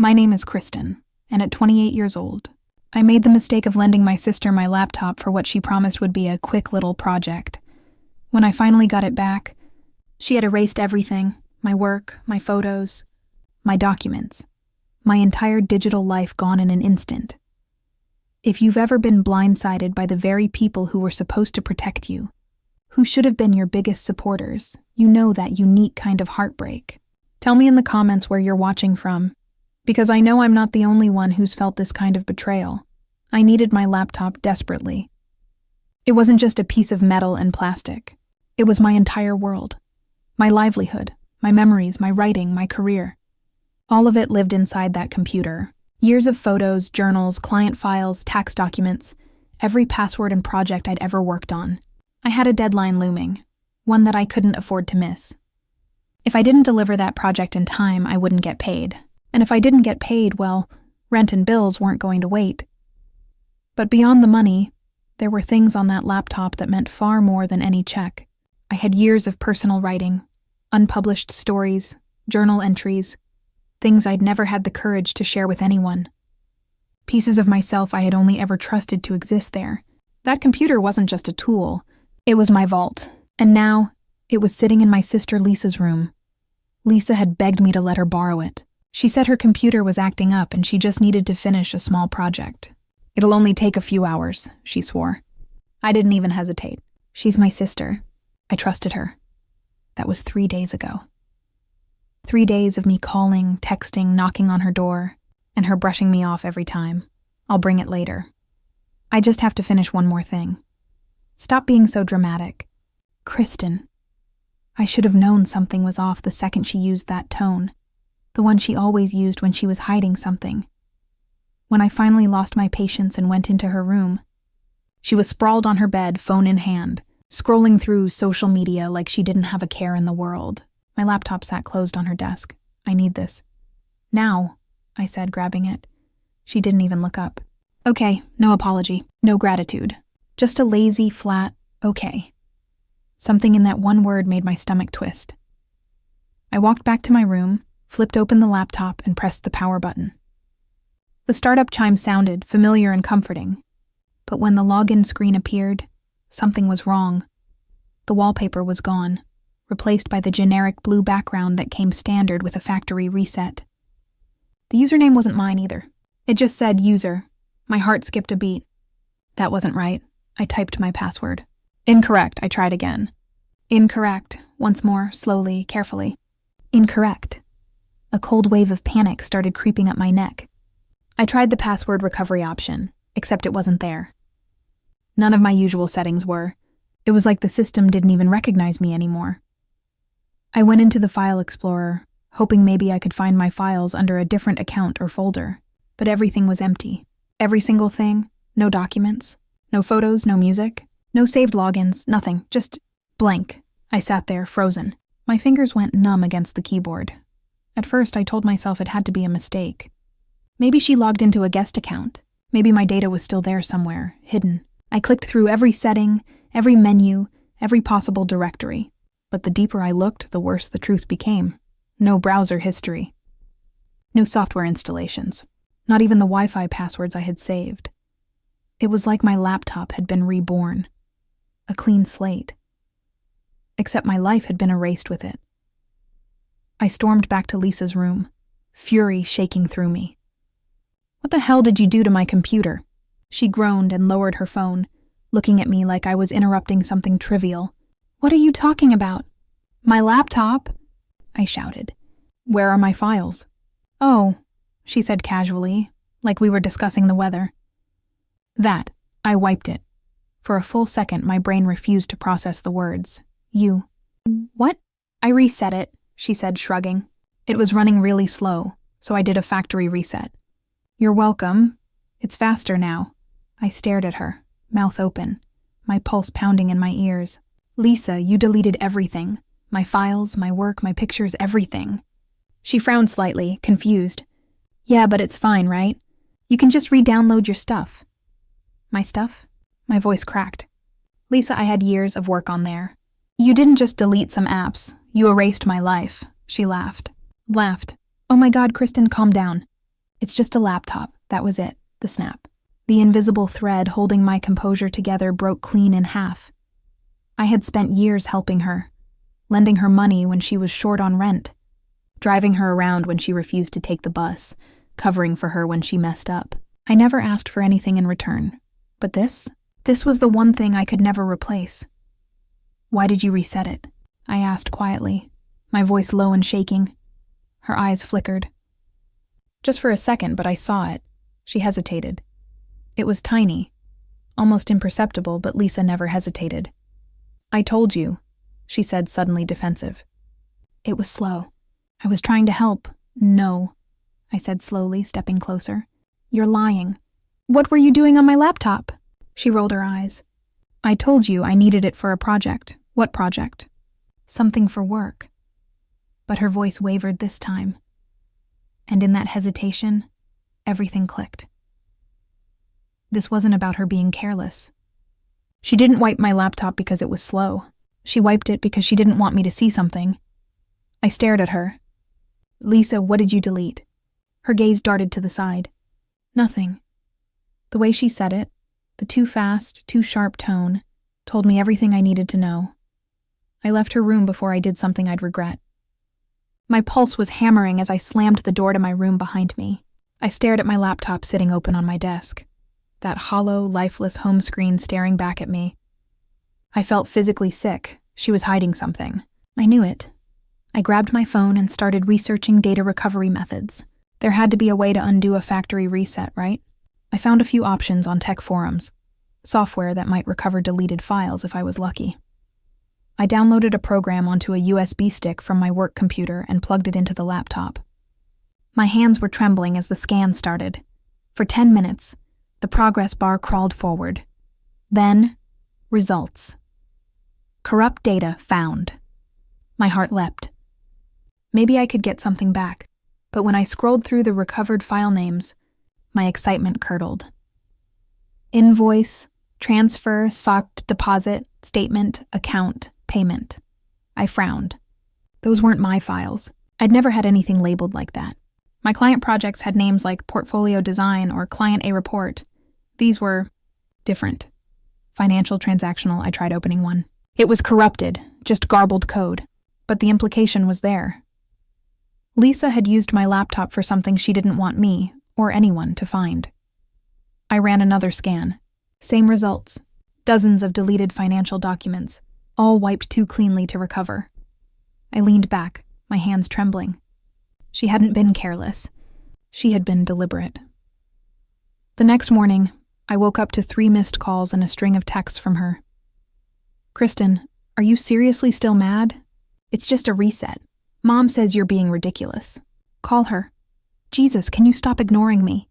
My name is Kristen, and at 28 years old, I made the mistake of lending my sister my laptop for what she promised would be a quick little project. When I finally got it back, she had erased everything: my work, my photos, my documents, my entire digital life gone in an instant. If you've ever been blindsided by the very people who were supposed to protect you, who should have been your biggest supporters, you know that unique kind of heartbreak. Tell me in the comments where you're watching from, because I know I'm not the only one who's felt this kind of betrayal. I needed my laptop desperately. It wasn't just a piece of metal and plastic. It was my entire world. My livelihood, my memories, my writing, my career. All of it lived inside that computer. Years of photos, journals, client files, tax documents, every password and project I'd ever worked on. I had a deadline looming, one that I couldn't afford to miss. If I didn't deliver that project in time, I wouldn't get paid. And if I didn't get paid, well, rent and bills weren't going to wait. But beyond the money, there were things on that laptop that meant far more than any check. I had years of personal writing, unpublished stories, journal entries, things I'd never had the courage to share with anyone. Pieces of myself I had only ever trusted to exist there. That computer wasn't just a tool, it was my vault. And now, it was sitting in my sister Lisa's room. Lisa had begged me to let her borrow it. She said her computer was acting up and she just needed to finish a small project. It'll only take a few hours, she swore. I didn't even hesitate. She's my sister. I trusted her. That was 3 days ago. 3 days of me calling, texting, knocking on her door, and her brushing me off every time. I'll bring it later. I just have to finish one more thing. Stop being so dramatic. Kristen. I should have known something was off the second she used that tone. The one she always used when she was hiding something. When I finally lost my patience and went into her room, she was sprawled on her bed, phone in hand, scrolling through social media like she didn't have a care in the world. My laptop sat closed on her desk. I need this. Now, I said, grabbing it. She didn't even look up. Okay, no apology, no gratitude. Just a lazy, flat, okay. Something in that one word made my stomach twist. I walked back to my room, flipped open the laptop, and pressed the power button. The startup chime sounded familiar and comforting, but when the login screen appeared, something was wrong. The wallpaper was gone, replaced by the generic blue background that came standard with a factory reset. The username wasn't mine either. It just said user. My heart skipped a beat. That wasn't right. I typed my password. Incorrect, I tried again. Incorrect, once more, slowly, carefully. Incorrect. A cold wave of panic started creeping up my neck. I tried the password recovery option, except it wasn't there. None of my usual settings were. It was like the system didn't even recognize me anymore. I went into the File Explorer, hoping maybe I could find my files under a different account or folder, but everything was empty. Every single thing, no documents, no photos, no music, no saved logins, nothing, just blank. I sat there, frozen. My fingers went numb against the keyboard. At first, I told myself it had to be a mistake. Maybe she logged into a guest account. Maybe my data was still there somewhere, hidden. I clicked through every setting, every menu, every possible directory. But the deeper I looked, the worse the truth became. No browser history. No software installations. Not even the Wi-Fi passwords I had saved. It was like my laptop had been reborn. A clean slate. Except my life had been erased with it. I stormed back to Lisa's room, fury shaking through me. What the hell did you do to my computer? She groaned and lowered her phone, looking at me like I was interrupting something trivial. What are you talking about? My laptop? I shouted. Where are my files? Oh, she said casually, like we were discussing the weather. That, I wiped it. For a full second, my brain refused to process the words. You. What? I reset it, she said, shrugging. It was running really slow, so I did a factory reset. You're welcome. It's faster now. I stared at her, mouth open, my pulse pounding in my ears. Lisa, you deleted everything. My files, my work, my pictures, everything. She frowned slightly, confused. Yeah, but it's fine, right? You can just re-download your stuff. My stuff? My voice cracked. Lisa, I had years of work on there. You didn't just delete some apps. You erased my life. She laughed. Oh my God, Kristen, calm down. It's just a laptop. That was it. The snap. The invisible thread holding my composure together broke clean in half. I had spent years helping her, lending her money when she was short on rent, driving her around when she refused to take the bus, covering for her when she messed up. I never asked for anything in return. But this was the one thing I could never replace. Why did you reset it? I asked quietly, my voice low and shaking. Her eyes flickered. Just for a second, but I saw it. She hesitated. It was tiny, almost imperceptible, but Lisa never hesitated. I told you, she said, suddenly defensive. It was slow. I was trying to help. No, I said slowly, stepping closer. You're lying. What were you doing on my laptop? She rolled her eyes. I told you I needed it for a project. What project? Something for work. But her voice wavered this time. And in that hesitation, everything clicked. This wasn't about her being careless. She didn't wipe my laptop because it was slow. She wiped it because she didn't want me to see something. I stared at her. Lisa, what did you delete? Her gaze darted to the side. Nothing. The way she said it, the too fast, too sharp tone, told me everything I needed to know. I left her room before I did something I'd regret. My pulse was hammering as I slammed the door to my room behind me. I stared at my laptop sitting open on my desk. That hollow, lifeless home screen staring back at me. I felt physically sick. She was hiding something. I knew it. I grabbed my phone and started researching data recovery methods. There had to be a way to undo a factory reset, right? I found a few options on tech forums. Software that might recover deleted files if I was lucky. I downloaded a program onto a USB stick from my work computer and plugged it into the laptop. My hands were trembling as the scan started. For 10 minutes, the progress bar crawled forward. Then, results. Corrupt data found. My heart leapt. Maybe I could get something back, but when I scrolled through the recovered file names, my excitement curdled. Invoice, transfer, socked deposit, statement, account, payment. I frowned. Those weren't my files. I'd never had anything labeled like that. My client projects had names like Portfolio Design or Client A Report. These were different. Financial Transactional, I tried opening one. It was corrupted, just garbled code. But the implication was there. Lisa had used my laptop for something she didn't want me, or anyone, to find. I ran another scan. Same results. Dozens of deleted financial documents, all wiped too cleanly to recover. I leaned back, my hands trembling. She hadn't been careless. She had been deliberate. The next morning, I woke up to 3 missed calls and a string of texts from her. Kristen, are you seriously still mad? It's just a reset. Mom says you're being ridiculous. Call her. Jesus, can you stop ignoring me?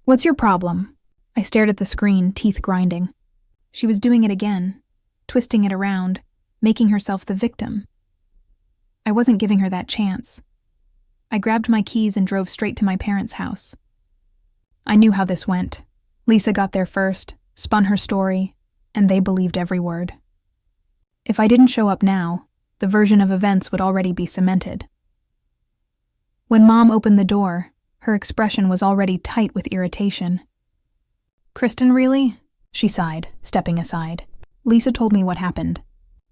What's your problem? I stared at the screen, teeth grinding. She was doing it again, twisting it around, making herself the victim. I wasn't giving her that chance. I grabbed my keys and drove straight to my parents' house. I knew how this went. Lisa got there first, spun her story, and they believed every word. If I didn't show up now, the version of events would already be cemented. When Mom opened the door, her expression was already tight with irritation. Kristen, really? She sighed, stepping aside. Lisa told me what happened.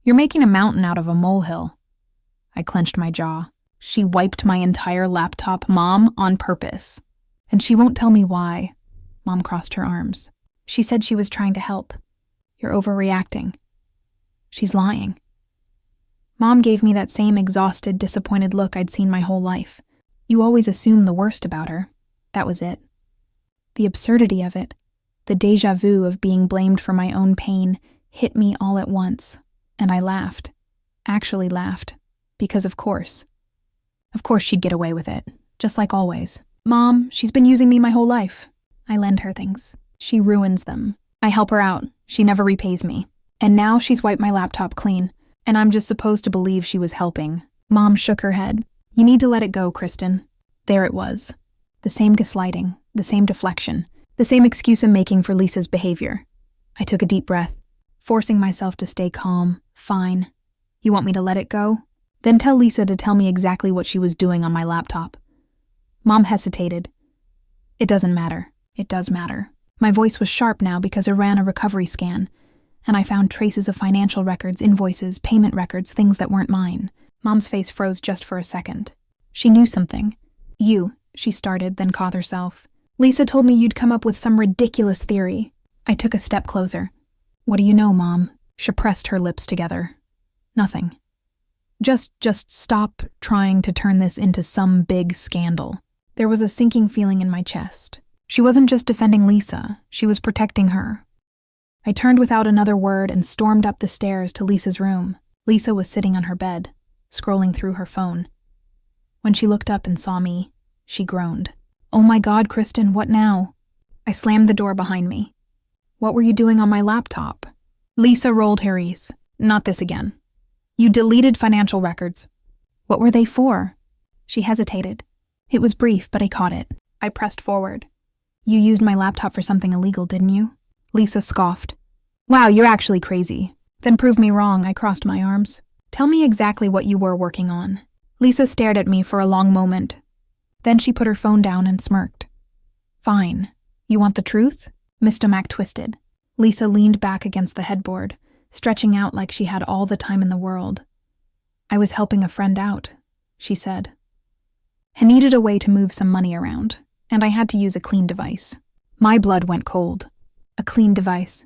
You're making a mountain out of a molehill. I clenched my jaw. She wiped my entire laptop, Mom, on purpose. And she won't tell me why. Mom crossed her arms. She said she was trying to help. You're overreacting. She's lying. Mom gave me that same exhausted, disappointed look I'd seen my whole life. You always assume the worst about her. That was it. The absurdity of it, the déjà vu of being blamed for my own pain, hit me all at once, and I laughed. Actually laughed. Because of course. Of course she'd get away with it, just like always. Mom, she's been using me my whole life. I lend her things. She ruins them. I help her out. She never repays me. And now she's wiped my laptop clean, and I'm just supposed to believe she was helping. Mom shook her head. You need to let it go, Kristen. There it was. The same gaslighting, the same deflection, the same excuse I'm making for Lisa's behavior. I took a deep breath, forcing myself to stay calm. Fine. You want me to let it go? Then tell Lisa to tell me exactly what she was doing on my laptop. Mom hesitated. It doesn't matter. It does matter. My voice was sharp now because I ran a recovery scan, and I found traces of financial records, invoices, payment records, things that weren't mine. Mom's face froze just for a second. She knew something. You, she started, then caught herself. Lisa told me you'd come up with some ridiculous theory. I took a step closer. What do you know, Mom? She pressed her lips together. Nothing. Just stop trying to turn this into some big scandal. There was a sinking feeling in my chest. She wasn't just defending Lisa, she was protecting her. I turned without another word and stormed up the stairs to Lisa's room. Lisa was sitting on her bed, scrolling through her phone. When she looked up and saw me, she groaned. Oh my God, Kristen, what now? I slammed the door behind me. What were you doing on my laptop? Lisa rolled her eyes. Not this again. You deleted financial records. What were they for? She hesitated. It was brief, but I caught it. I pressed forward. You used my laptop for something illegal, didn't you? Lisa scoffed. Wow, you're actually crazy. Then prove me wrong, I crossed my arms. Tell me exactly what you were working on. Lisa stared at me for a long moment. Then she put her phone down and smirked. Fine. You want the truth? My stomach twisted. Lisa leaned back against the headboard, stretching out like she had all the time in the world. I was helping a friend out, she said. I needed a way to move some money around, and I had to use a clean device. My blood went cold. A clean device.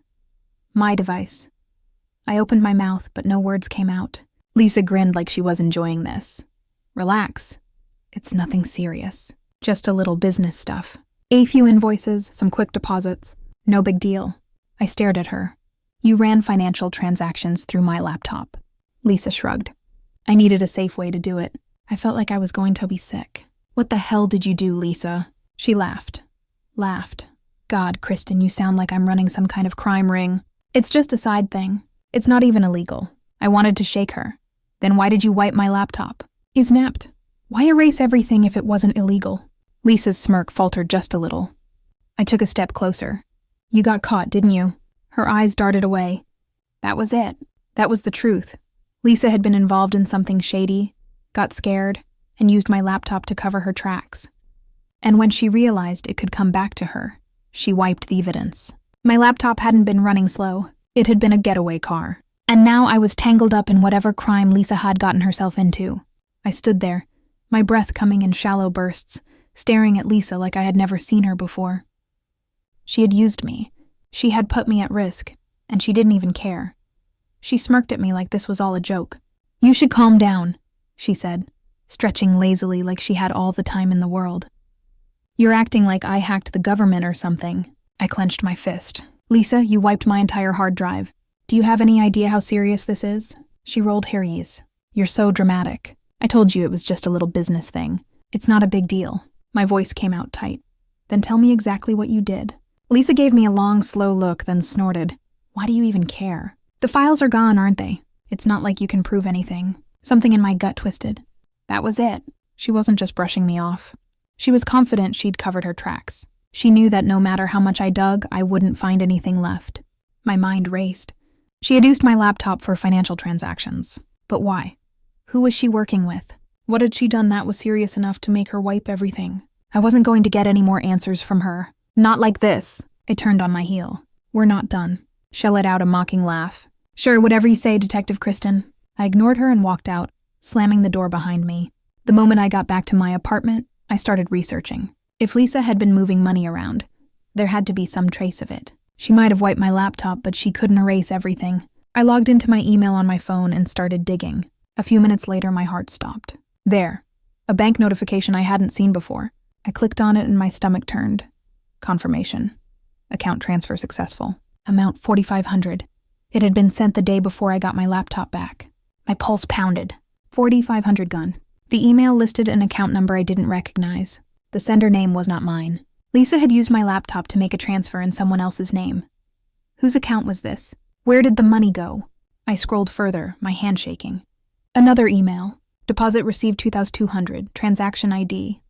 My device. I opened my mouth, but no words came out. Lisa grinned like she was enjoying this. Relax. It's nothing serious. Just a little business stuff. A few invoices, some quick deposits. No big deal. I stared at her. You ran financial transactions through my laptop. Lisa shrugged. I needed a safe way to do it. I felt like I was going to be sick. What the hell did you do, Lisa? She laughed. God, Kristen, you sound like I'm running some kind of crime ring. It's just a side thing. It's not even illegal. I wanted to shake her. Then why did you wipe my laptop? He snapped. Why erase everything if it wasn't illegal? Lisa's smirk faltered just a little. I took a step closer. You got caught, didn't you? Her eyes darted away. That was it. That was the truth. Lisa had been involved in something shady, got scared, and used my laptop to cover her tracks. And when she realized it could come back to her, she wiped the evidence. My laptop hadn't been running slow. It had been a getaway car. And now I was tangled up in whatever crime Lisa had gotten herself into. I stood there, my breath coming in shallow bursts, staring at Lisa like I had never seen her before. She had used me. She had put me at risk, and she didn't even care. She smirked at me like this was all a joke. You should calm down, she said, stretching lazily like she had all the time in the world. You're acting like I hacked the government or something. I clenched my fist. Lisa, you wiped my entire hard drive. Do you have any idea how serious this is? She rolled her eyes. You're so dramatic. I told you it was just a little business thing. It's not a big deal. My voice came out tight. Then tell me exactly what you did. Lisa gave me a long, slow look, then snorted. Why do you even care? The files are gone, aren't they? It's not like you can prove anything. Something in my gut twisted. That was it. She wasn't just brushing me off. She was confident she'd covered her tracks. She knew that no matter how much I dug, I wouldn't find anything left. My mind raced. She had used my laptop for financial transactions. But why? Who was she working with? What had she done that was serious enough to make her wipe everything? I wasn't going to get any more answers from her. Not like this. I turned on my heel. We're not done. She let out a mocking laugh. Sure, whatever you say, Detective Kristen. I ignored her and walked out, slamming the door behind me. The moment I got back to my apartment, I started researching. If Lisa had been moving money around, there had to be some trace of it. She might have wiped my laptop, but she couldn't erase everything. I logged into my email on my phone and started digging. A few minutes later, my heart stopped. There. A bank notification I hadn't seen before. I clicked on it and my stomach turned. Confirmation. Account transfer successful. Amount $4,500. It had been sent the day before I got my laptop back. My pulse pounded. $4,500 gun. The email listed an account number I didn't recognize. The sender name was not mine. Lisa had used my laptop to make a transfer in someone else's name. Whose account was this? Where did the money go? I scrolled further, my hand shaking. Another email. Deposit received $2,200. Transaction ID.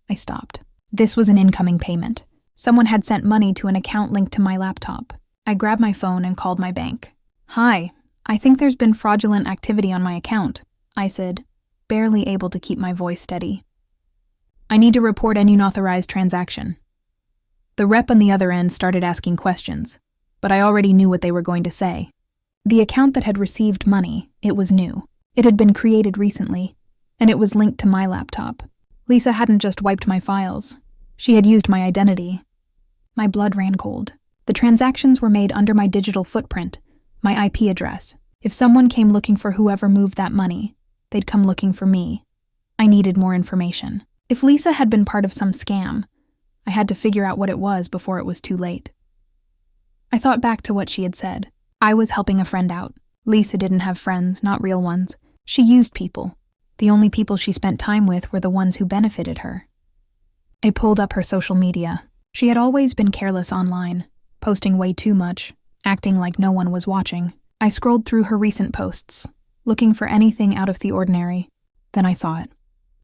I stopped. This was an incoming payment. Someone had sent money to an account linked to my laptop. I grabbed my phone and called my bank. Hi, I think there's been fraudulent activity on my account, I said, barely able to keep my voice steady. I need to report any unauthorized transaction. The rep on the other end started asking questions, but I already knew what they were going to say. The account that had received money, it was new. It had been created recently, and it was linked to my laptop. Lisa hadn't just wiped my files. She had used my identity. My blood ran cold. The transactions were made under my digital footprint, my IP address. If someone came looking for whoever moved that money, they'd come looking for me. I needed more information. If Lisa had been part of some scam, I had to figure out what it was before it was too late. I thought back to what she had said. I was helping a friend out. Lisa didn't have friends, not real ones. She used people. The only people she spent time with were the ones who benefited her. I pulled up her social media. She had always been careless online, posting way too much, acting like no one was watching. I scrolled through her recent posts, looking for anything out of the ordinary. Then I saw it.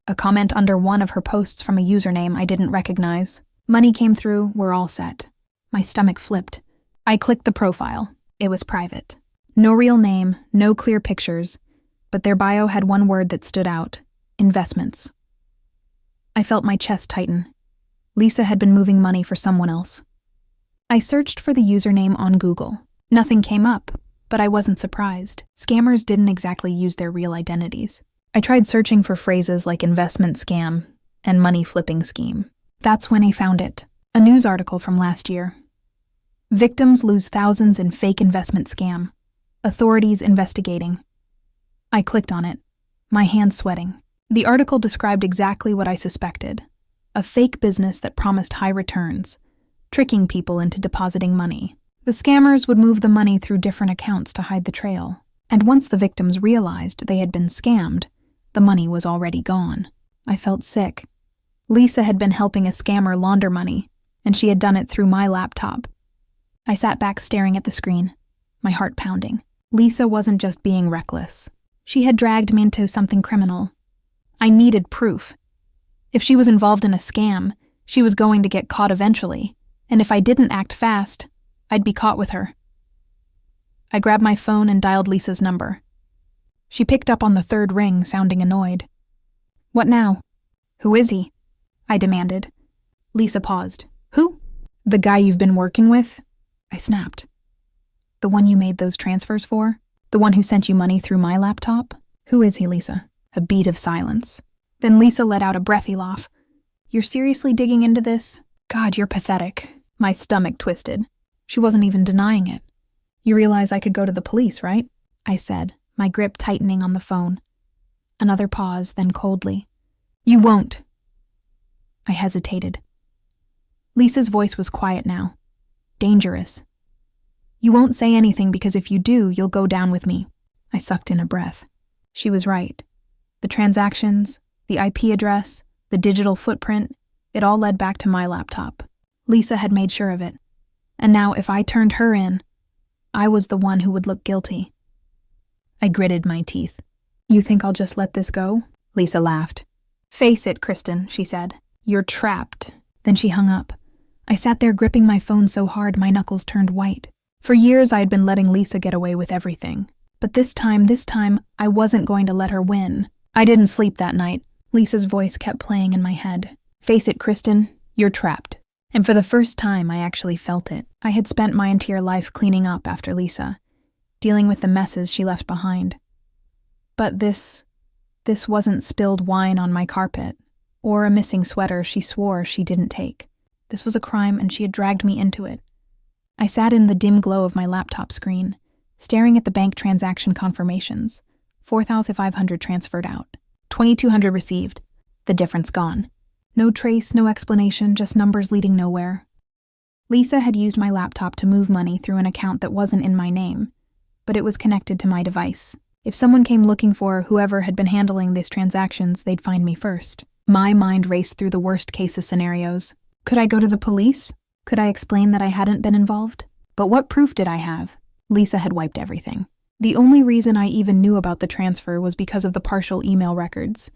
A comment under one of her posts from a username I didn't recognize. Money came through, we're all set. My stomach flipped. I clicked the profile. It was private. No real name, no clear pictures, but their bio had one word that stood out: investments. I felt my chest tighten. Lisa had been moving money for someone else. I searched for the username on Google. Nothing came up, but I wasn't surprised. Scammers didn't exactly use their real identities. I tried searching for phrases like investment scam and money flipping scheme. That's when I found it. A news article from last year. Victims lose thousands in fake investment scam. Authorities investigating. I clicked on it, my hands sweating. The article described exactly what I suspected. A fake business that promised high returns, tricking people into depositing money. The scammers would move the money through different accounts to hide the trail. And once the victims realized they had been scammed, the money was already gone. I felt sick. Lisa had been helping a scammer launder money, and she had done it through my laptop. I sat back staring at the screen, my heart pounding. Lisa wasn't just being reckless. She had dragged me into something criminal. I needed proof. If she was involved in a scam, she was going to get caught eventually, and if I didn't act fast, I'd be caught with her. I grabbed my phone and dialed Lisa's number. She picked up on the third ring, sounding annoyed. "What now? Who is he?" I demanded. Lisa paused. "Who?" "The guy you've been working with?" I snapped. "The one you made those transfers for? The one who sent you money through my laptop? Who is he, Lisa?" A beat of silence. Then Lisa let out a breathy laugh. "You're seriously digging into this? God, you're pathetic." My stomach twisted. She wasn't even denying it. "You realize I could go to the police, right?" I said, my grip tightening on the phone. Another pause, then coldly. "You won't." I hesitated. Lisa's voice was quiet now. Dangerous. "You won't say anything because if you do, you'll go down with me." I sucked in a breath. She was right. The transactions, the IP address, the digital footprint, it all led back to my laptop. Lisa had made sure of it. And now if I turned her in, I was the one who would look guilty. I gritted my teeth. "You think I'll just let this go?" Lisa laughed. "Face it, Kristen," she said. "You're trapped." Then she hung up. I sat there gripping my phone so hard my knuckles turned white. For years I had been letting Lisa get away with everything. But this time, I wasn't going to let her win. I didn't sleep that night. Lisa's voice kept playing in my head. "Face it, Kristen, you're trapped." And for the first time, I actually felt it. I had spent my entire life cleaning up after Lisa, dealing with the messes she left behind. But this wasn't spilled wine on my carpet, or a missing sweater she swore she didn't take. This was a crime, and she had dragged me into it. I sat in the dim glow of my laptop screen, staring at the bank transaction confirmations. 4,500 transferred out, 2,200 received, the difference gone. No trace, no explanation, just numbers leading nowhere. Lisa had used my laptop to move money through an account that wasn't in my name, but it was connected to my device. If someone came looking for whoever had been handling these transactions, they'd find me first. My mind raced through the worst-case scenarios. Could I go to the police? Could I explain that I hadn't been involved? But what proof did I have? Lisa had wiped everything. The only reason I even knew about the transfer was because of the partial email records,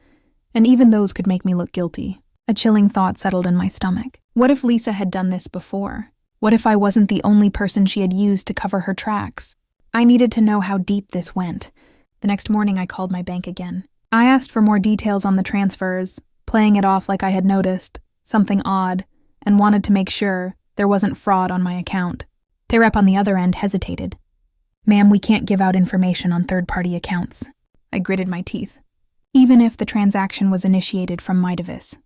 and even those could make me look guilty. A chilling thought settled in my stomach. What if Lisa had done this before? What if I wasn't the only person she had used to cover her tracks? I needed to know how deep this went. The next morning I called my bank again. I asked for more details on the transfers, playing it off like I had noticed something odd, and wanted to make sure There wasn't fraud on my account. Their rep on the other end hesitated. "Ma'am, we can't give out information on third-party accounts." I gritted my teeth. "Even if the transaction was initiated from Midavis."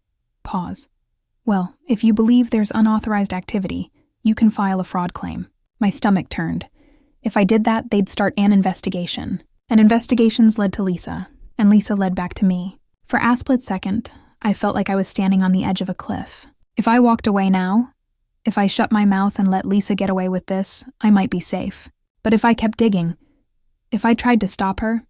Pause. "Well, if you believe there's unauthorized activity, you can file a fraud claim." My stomach turned. If I did that, they'd start an investigation. And investigations led to Lisa, and Lisa led back to me. For a split second, I felt like I was standing on the edge of a cliff. If I walked away now, if I shut my mouth and let Lisa get away with this, I might be safe. But if I kept digging, if I tried to stop her,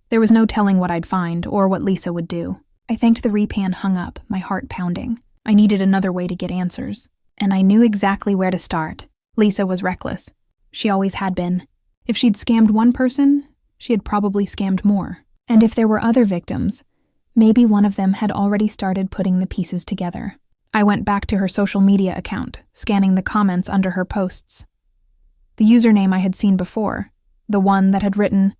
there was no telling what I'd find or what Lisa would do. I thanked the repan, hung up, my heart pounding. I needed another way to get answers, and I knew exactly where to start. Lisa was reckless. She always had been. If she'd scammed one person, she had probably scammed more. And if there were other victims, maybe one of them had already started putting the pieces together. I went back to her social media account, scanning the comments under her posts. The username I had seen before, the one that had written,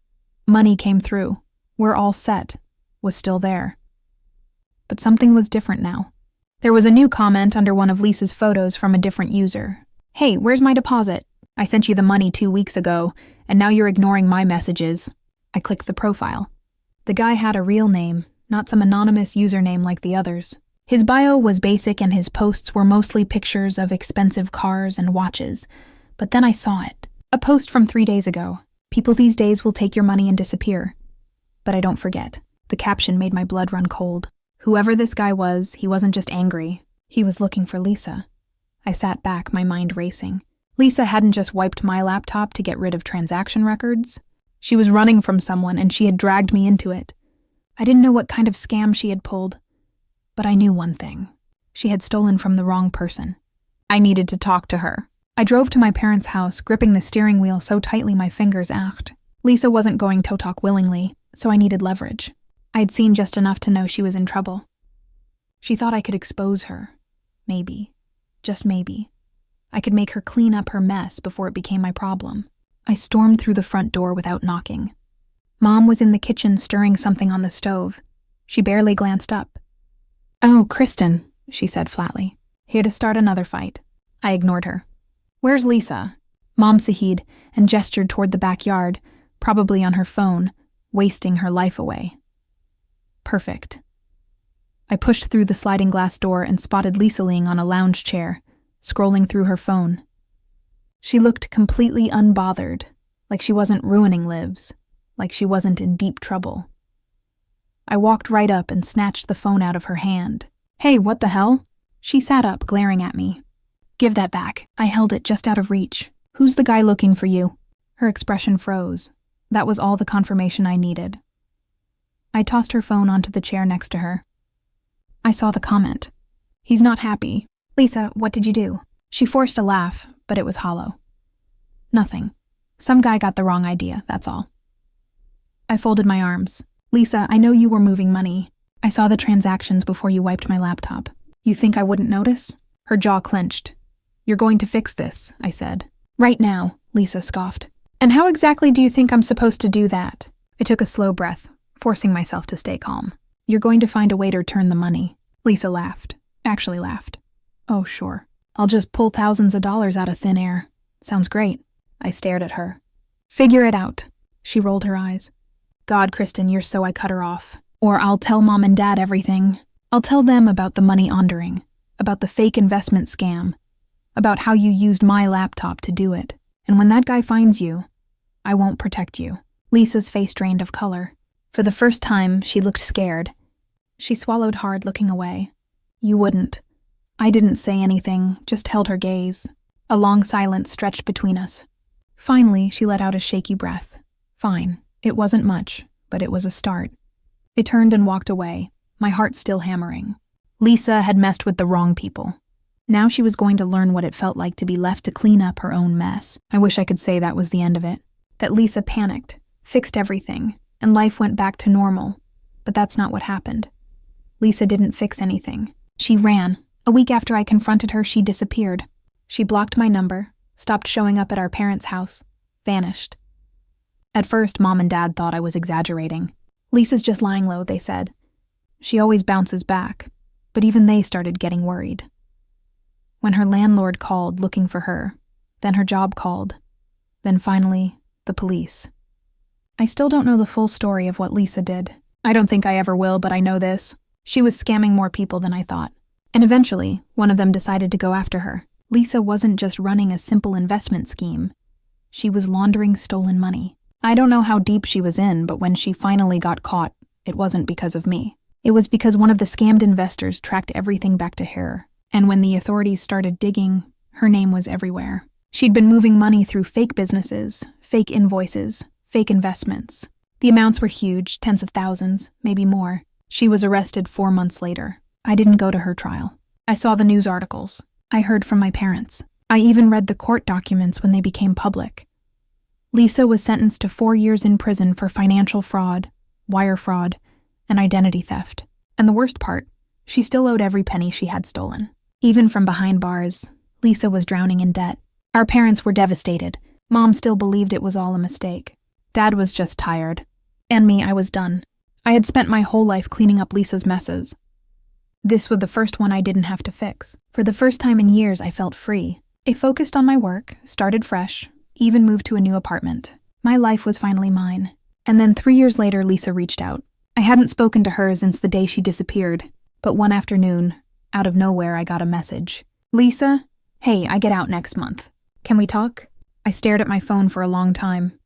"Money came through, we're all set," was still there. But something was different now. There was a new comment under one of Lisa's photos from a different user. "Hey, where's my deposit? I sent you the money 2 weeks ago, and now you're ignoring my messages." I clicked the profile. The guy had a real name, not some anonymous username like the others. His bio was basic and his posts were mostly pictures of expensive cars and watches. But then I saw it. A post from 3 days ago. "People these days will take your money and disappear. But I don't forget." The caption made my blood run cold. Whoever this guy was, he wasn't just angry. He was looking for Lisa. I sat back, my mind racing. Lisa hadn't just wiped my laptop to get rid of transaction records. She was running from someone, and she had dragged me into it. I didn't know what kind of scam she had pulled, but I knew one thing. She had stolen from the wrong person. I needed to talk to her. I drove to my parents' house, gripping the steering wheel so tightly my fingers ached. Lisa wasn't going to talk willingly, so I needed leverage. I'd seen just enough to know she was in trouble. She thought I could expose her. Maybe. Just maybe. I could make her clean up her mess before it became my problem. I stormed through the front door without knocking. Mom was in the kitchen stirring something on the stove. She barely glanced up. "Oh, Kristen," she said flatly. "Here to start another fight." I ignored her. "Where's Lisa?" Mom saheed and gestured toward the backyard, probably on her phone, wasting her life away. Perfect. I pushed through the sliding glass door and spotted Lisa Ling on a lounge chair, scrolling through her phone. She looked completely unbothered, like she wasn't ruining lives, like she wasn't in deep trouble. I walked right up and snatched the phone out of her hand. "Hey, what the hell?" She sat up, glaring at me. "Give that back." I held it just out of reach. "Who's the guy looking for you?" Her expression froze. That was all the confirmation I needed. I tossed her phone onto the chair next to her. I saw the comment. "He's not happy." "Lisa, what did you do?" She forced a laugh, but it was hollow. "Nothing. Some guy got the wrong idea, that's all." I folded my arms. "Lisa, I know you were moving money. I saw the transactions before you wiped my laptop. You think I wouldn't notice?" Her jaw clenched. "You're going to fix this," I said. "Right now," Lisa scoffed. "And how exactly do you think I'm supposed to do that?" I took a slow breath, forcing myself to stay calm. "You're going to find a way to return the money." Lisa laughed. Actually laughed. "Oh, sure. I'll just pull thousands of dollars out of thin air. Sounds great." I stared at her. "Figure it out." She rolled her eyes. "God, Kristen, you're so I cut her off. Or I'll tell Mom and Dad everything. I'll tell them about the money laundering, about the fake investment scam, about how you used my laptop to do it. And when that guy finds you, I won't protect you." Lisa's face drained of color. For the first time, she looked scared. She swallowed hard, looking away. "You wouldn't." I didn't say anything, just held her gaze. A long silence stretched between us. Finally, she let out a shaky breath. Fine. It wasn't much, but it was a start. I turned and walked away, my heart still hammering. Lisa had messed with the wrong people. Now she was going to learn what it felt like to be left to clean up her own mess. I wish I could say that was the end of it. That Lisa panicked, fixed everything, and life went back to normal. But that's not what happened. Lisa didn't fix anything. She ran. A week after I confronted her, she disappeared. She blocked my number, stopped showing up at our parents' house, vanished. At first, Mom and Dad thought I was exaggerating. "Lisa's just lying low," they said. "She always bounces back," but even they started getting worried. when her landlord called looking for her, then her job called, then finally, the police. I still don't know the full story of what Lisa did. I don't think I ever will, but I know this. She was scamming more people than I thought. And eventually, one of them decided to go after her. Lisa wasn't just running a simple investment scheme. She was laundering stolen money. I don't know how deep she was in, but when she finally got caught, it wasn't because of me. It was because one of the scammed investors tracked everything back to her. And when the authorities started digging, her name was everywhere. She'd been moving money through fake businesses, fake invoices, fake investments. The amounts were huge, tens of thousands, maybe more. She was arrested 4 months later. I didn't go to her trial. I saw the news articles. I heard from my parents. I even read the court documents when they became public. Lisa was sentenced to 4 years in prison for financial fraud, wire fraud, and identity theft. And the worst part, she still owed every penny she had stolen. Even from behind bars, Lisa was drowning in debt. Our parents were devastated. Mom still believed it was all a mistake. Dad was just tired. And me, I was done. I had spent my whole life cleaning up Lisa's messes. This was the first one I didn't have to fix. For the first time in years, I felt free. I focused on my work, started fresh, even moved to a new apartment. My life was finally mine. And then 3 years later, Lisa reached out. I hadn't spoken to her since the day she disappeared. But one afternoon, out of nowhere, I got a message. Lisa, hey, I get out next month. Can we talk? I stared at my phone for a long time.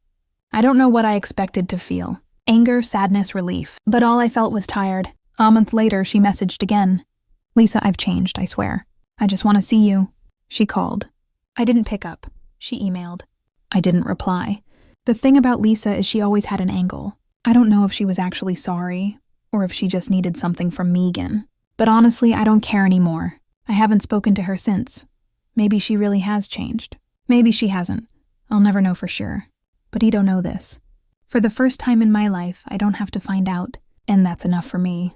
I don't know what I expected to feel. Anger, sadness, relief. But all I felt was tired. A month later, she messaged again. Lisa, I've changed, I swear. I just want to see you. She called. I didn't pick up. She emailed. I didn't reply. The thing about Lisa is she always had an angle. I don't know if she was actually sorry, or if she just needed something from Megan. But honestly, I don't care anymore. I haven't spoken to her since. Maybe she really has changed. Maybe she hasn't. I'll never know for sure. But you don't know this. For the first time in my life, I don't have to find out, and that's enough for me.